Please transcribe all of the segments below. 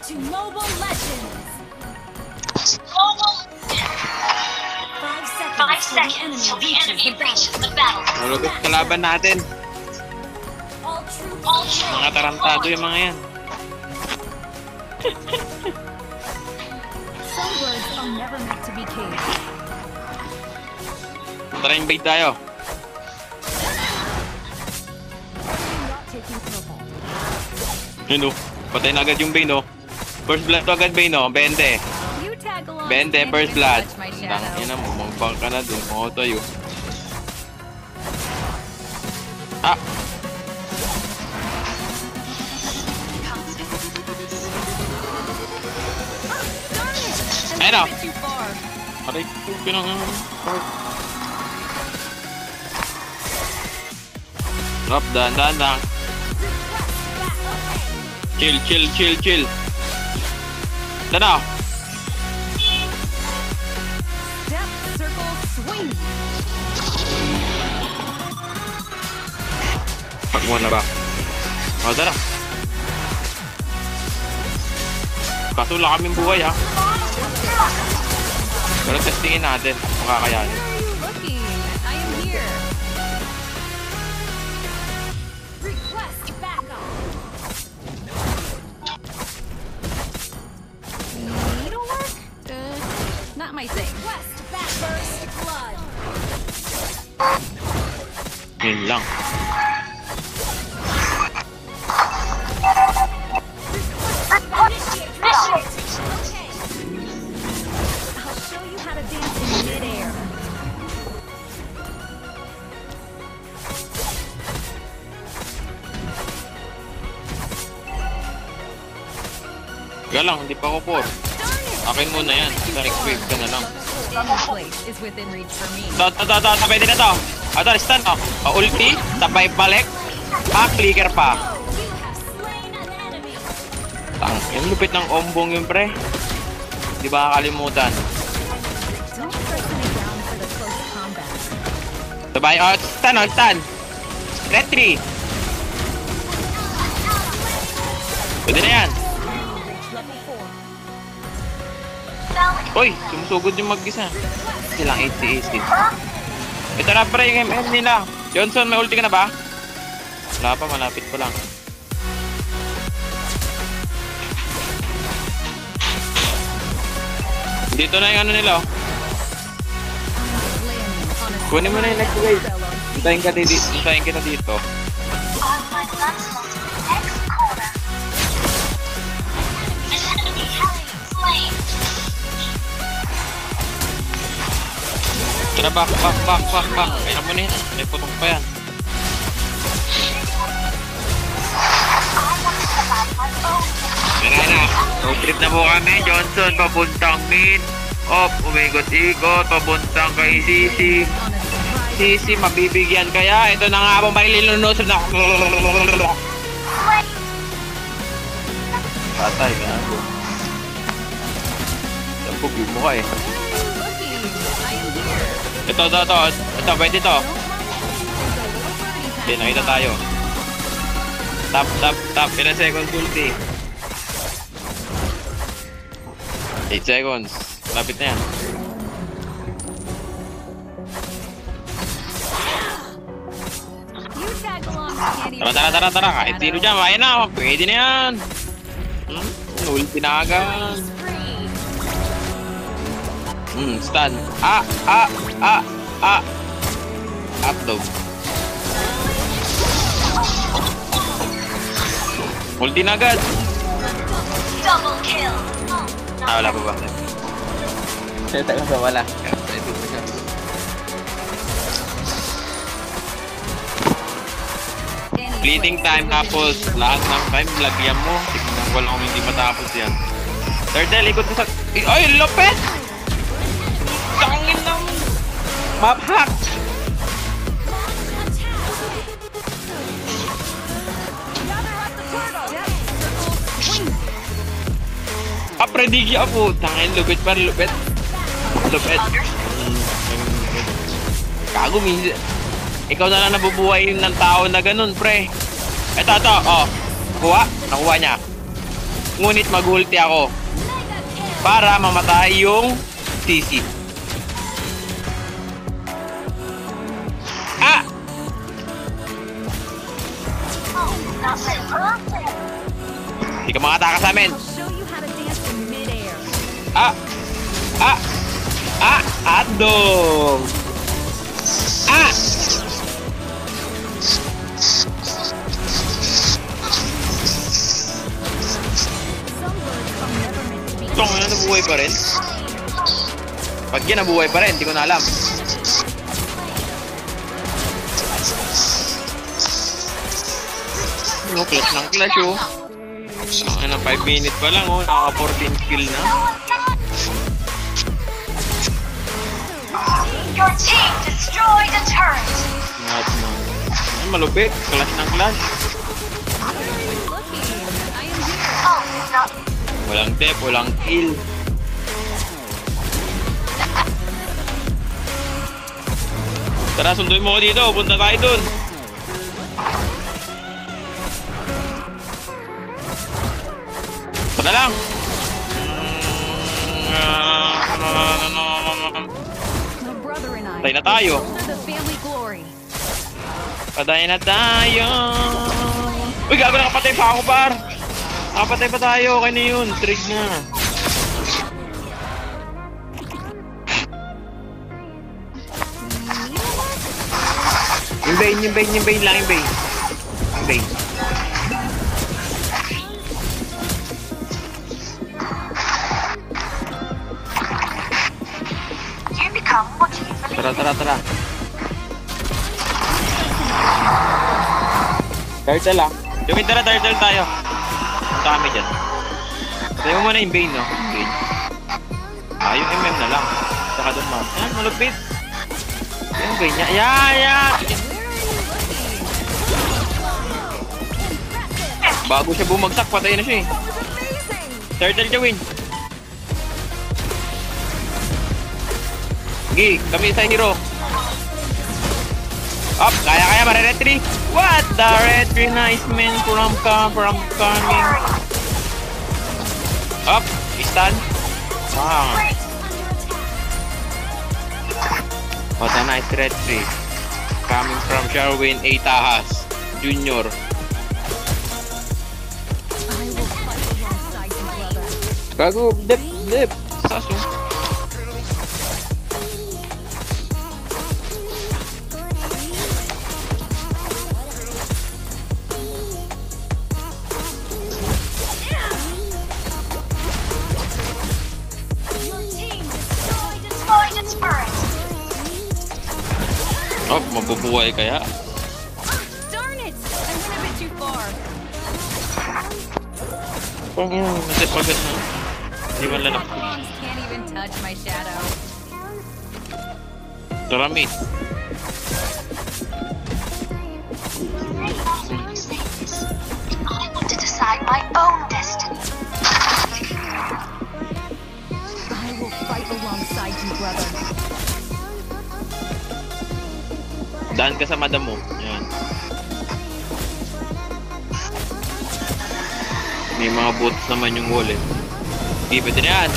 to Mobile Legends. 5 seconds till the enemy reaches the battle. Malugod kalaban natin. All troops. Mga tarantado yung mga yan. Some words are never meant to be caged. Tara, invade tayo. Not taking purple. Yun o. Patay na agad yung Bane o. First blood to agad Bane o. 20. You tag along. 20 first blood. Touch my Tangin na shadow. mo. Magbang ka na dun. Mga tayo. Ah! Ayun o. Too far. Aray ko. Pinang... Drop, dahan. Chill. Dana. Step, circle, swing. Pag mo na ba? O, tara. Kaso wala kaming buhay ha. Pero testingin natin kung kakayanin. Where are you looking? I am here. Request backup. Needlework? Not my thing. Request back. First blood. Yun lang. Initiate retreat. Okay. I'll show you how to dance in midair. Kaya lang, hindi pa ako por. Akin muna yan. Direct wave ka na lang. Any place is within reach for me. Pwede na to. Ito, stun o. Ulti, sabay balik. Clicker pa. You have slain an enemy. Yung lupit ng ombong yun pre. Di ba kakalimutan? Don't press me down for the close combat. Sabay, stun. Retry. Pwede na yan. Level 4. Uy, sumusugod yung mag-isa. Silang 80-80. Ito na pre, yung MM nila. Johnson, may ulti ka na ba? Wala pa, malapit pa lang. Dito na yung ano nila oh. Kunin mo na yung next wave. Hintayin kita dito. Tara, back. Kaya mo na yun. May putong pa yan. Kaya na. Road trip na po kami. Johnson, papuntang mid. Umikot-ikot. Papuntang kay Sisi. Sisi, mabibigyan kaya. Ito na nga po, may lilunosod na. Patay ka na po. Tampog yung mukha eh. Ito, pwede to. Okay, nakita tayo. Tap, ilang seconds ulti? 8 seconds. Lapit na yan. You tag along, can't even Tara. Kahit zero dyan, kaya na. Pwede na yan. Ulti na agad. Stun. Hotdog. Ulti na agad. Double kill. Wala pa ba? Tagal sa wala. Bleeding time tapos lahat ng time lagyan mo. Tignan ko lang kung hindi matapos yan. Turtle, ikot ko sa... Ay, lupet! Tangin ng... Map hack! Predigi ako. Tangin, lupit. Kago, minsan. Ikaw na lang nabubuhay ng tao na ganun, pre. Ito. Kuha. Nakuha niya. Ngunit mag-ulti ako para mamatay yung CC. Ah! Hindi ka makataka sa amin. I'll show you how to dance in midair. Ah! Ah! Ah! Adong! Ah! Some words are never meant to be. Itong ano, nabuhay pa rin? Pag yan nabuhay pa rin, hindi ko na alam. Ano, clutch ng clutch, oh. Ano, 5 minutes pa lang, oh. Nakaka-14 kill na. Your team destroyed a turret. Not na. Ay, malupit. Clutch ng clutch. Where are you looking? I am here. Oh, not Walang tep, walang kill. Tara, sunduin mo ko dito. Punta tayo dun. Punta lang. My brother and I. Patay na tayo. Shoulder the family glory. Patay na tayo. Uy, gago, nakapatay pa ako, par. Nakapatay pa tayo. Okay na yun. Trig na. Yung Bane lang, yung Bane. Yung Bane. you become what you believe. Tara. Turtle ah. Yung tara, turtle tayo. Punta kami dyan. Tayo mo muna yung Bane, no? Yung Bane. Ah, yung MM na lang. Saka doon man. Yan, malupit. Yung Bane niya. Yeah! Bago siya bumagsak, patay na siya eh. Turtle gawin. Sige, kami sa hero. Up, kaya, mare-retry. What the retry, nice man from coming. Up, stun. Wow. What a nice retry. Coming from Sherwin A. Tahas Jr. I will fight alongside you, brother. Gago, dip. Saso. Your team destroyed a turret. Oh, mabubuhay kaya? Darn it! I went a bit too far. Kung yun, nasip agad na. Hindi man lalak. Bombs can't even touch my shadow. Tara, mate. I want to decide my own destiny. I will fight alongside you, brother. Daan ka sa madam mo. Yan. May mga boots naman yung wall eh. Hindi, pwede na yan.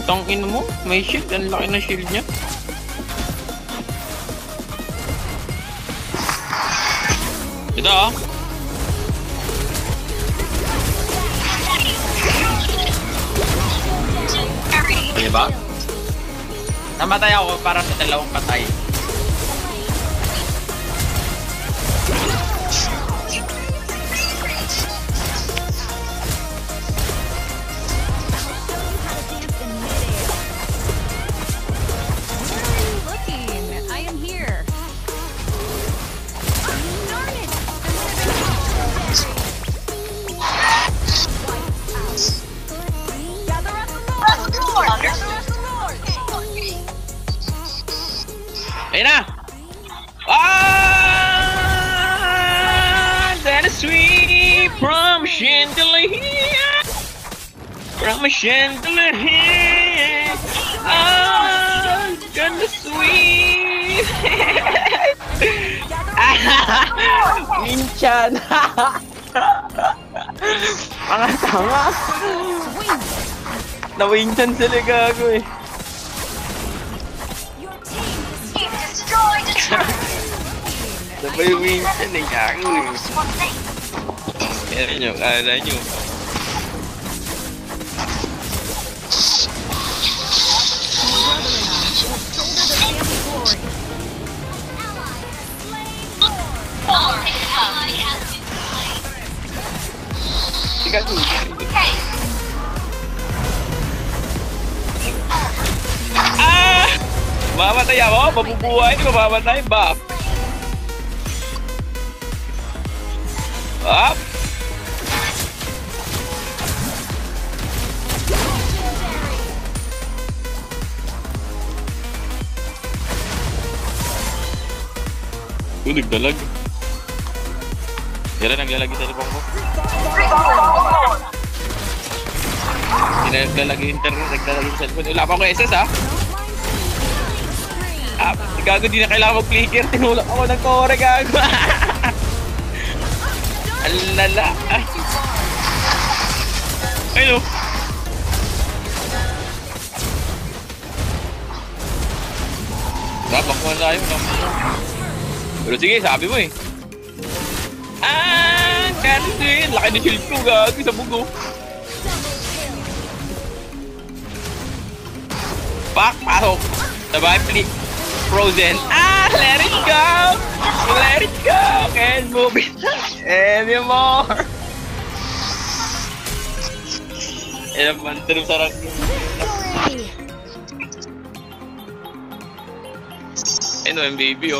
Tangin mo, may shield. Ang laki na shield niya. Ito ah. Diba? Namatay ako para sa dalawang patay. Ayun na! Ah! That is sweet from chandelier! From a chandelier! Ah! Gonna sweet! Minchan! Mga tanga! Na-winchan sila gago eh. Your team is Team destroyed a turret. Sabay yung winchan eh gago eh. There's one thing. Meron nyo, kala nyo. Tiga dulu. Ah! Mamamatay ako, mabubuhay, mamamatay ba? Up! Nagdalag. Yan na, naglalagi sa cellphone ko. Naglalagi yung internet, naglalagi yung cellphone. Wala pa akong SS ha. Ah, gago, di na kailangan mag-flicker. Tinulak ako ng core, gago. Alala. Ayun o. Dapat ko na tayo. Pero sige, sabi mo eh. Ah, cancel! Laki na shield ko, gago sa bugo. Pak, pasok. Sabay, frozen. Ah, let it go! Let it go! Can't move it anymore. Eh, mantrip sarap. victory! Ano, MBB oh.